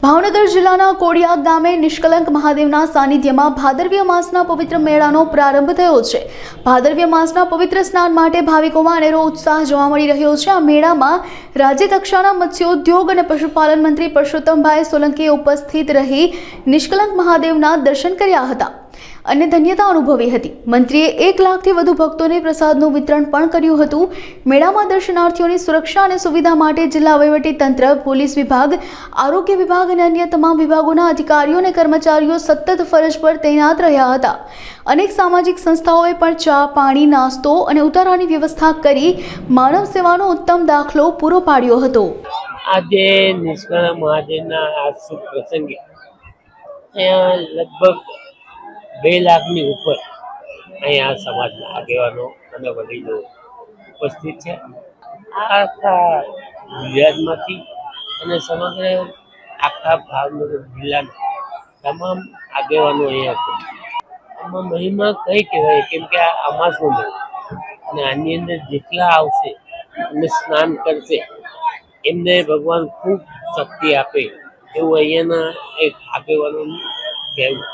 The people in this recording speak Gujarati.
ભાવનગર જિલ્લાના કોડિયાક ગામે નિષ્કલંક મહાદેવના સાનિધ્યમાં ભાદરવી માસના પવિત્ર મેળાનો પ્રારંભ થયો છે। ભાદરવી માસના પવિત્ર સ્નાન માટે ભાવિકોમાં અનેરો ઉત્સાહ જોવા મળી રહ્યો છે। આ મેળામાં રાજ્ય કક્ષાના મત્સ્યોદ્યોગ અને પશુપાલન મંત્રી પરસોત્તમભાઈ સોલંકીએ ઉપસ્થિત રહી નિષ્કલંક મહાદેવના દર્શન કર્યા હતા અને ધન્યતા અનુભવી હતી। મંત્રીએ 1 લાખથી વધુ ભક્તોને પ્રસાદનું વિતરણ પણ કર્યું હતું। મેળામાં દર્શનાર્થીઓની સુરક્ષા અને સુવિધા માટે જિલ્લા વહીવટી તંત્ર, પોલીસ વિભાગ, આરોગ્ય વિભાગ અને અન્ય તમામ વિભાગોના અધિકારીઓ અને કર્મચારીઓ સતત ફરજ પર તૈનાત રહ્યા હતા। અનેક સામાજિક સંસ્થાઓએ પણ ચા, પાણી, નાસ્તો અને ઉતારાની વ્યવસ્થા કરી માનવ સેવાનો ઉત્તમ દાખલો પૂરો પાડ્યો હતો। આજે નિષ્કલંક મહાદેવના આ શુભ પ્રસંગે અહીંયા લગભગ 2 લાખની ઉપર અહીંયા સમાજના આગેવાનો અને વડીલો ઉપસ્થિત છે। આ આખા ગુજરાતમાંથી અને સમગ્ર આખા ભાવનગર જિલ્લાના તમામ આગેવાનો અહીંયા છે। આમાં મહિમા કઈ કહેવાય, કેમ કે આ અમાસનો મેળો અને આની અંદર જેટલા આવશે અને સ્નાન કરશે એમને ભગવાન ખૂબ શક્તિ આપે એવું અહીંયાના એક આગેવાનોનું કહેવું।